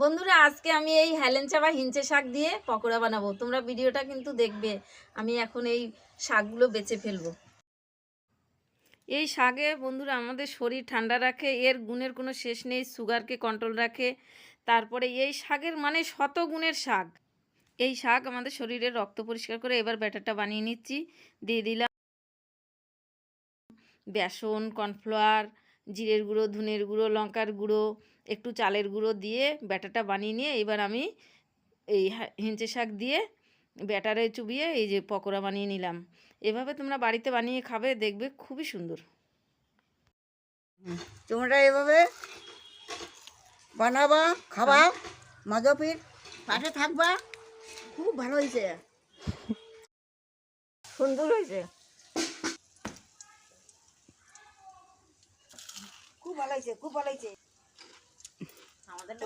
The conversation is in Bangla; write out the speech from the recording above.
বন্ধুরা আজকে আমি এই হেলেঞ্চা বা হিঞ্চে শাক দিয়ে পকোড়া বানাবো। তোমরা ভিডিওটা কিন্তু দেখবে। আমি এখন এই শাকগুলো বেছে ফেলবো। এই শাকে বন্ধুরা আমাদের শরীর ঠান্ডা রাখে, এর গুণের কোনো শেষ নেই, সুগারকে কন্ট্রোল রাখে। তারপরে এই শাকের মানে শত গুণের শাক। এই শাক আমাদের শরীরের রক্ত পরিষ্কার করে। এবার ব্যাটারটা বানিয়ে নিচ্ছি। দিয়ে দিলাম বেসন, কর্নফ্লাওয়ার, জিরের গুঁড়ো, ধনের গুঁড়ো, লঙ্কার গুঁড়ো, একটু চালের গুঁড়ো দিয়ে ব্যাটারটা বানিয়ে নিয়ে এবার আমি এই হিঞ্চে শাক দিয়ে ব্যাটারে চুবিয়ে এই যে পকোড়া বানিয়ে নিলাম। এভাবে তোমরা বাড়িতে বানিয়ে খাবে, দেখবে খুবই সুন্দর। তোমরা এভাবে বানাবা, খাবা, মাধবীর পাশে থাকবা। খুব ভালো হয়েছে, সুন্দর হয়েছে, খুব ভালো হয়েছে, খুব ভালো হয়েছে। আমাদের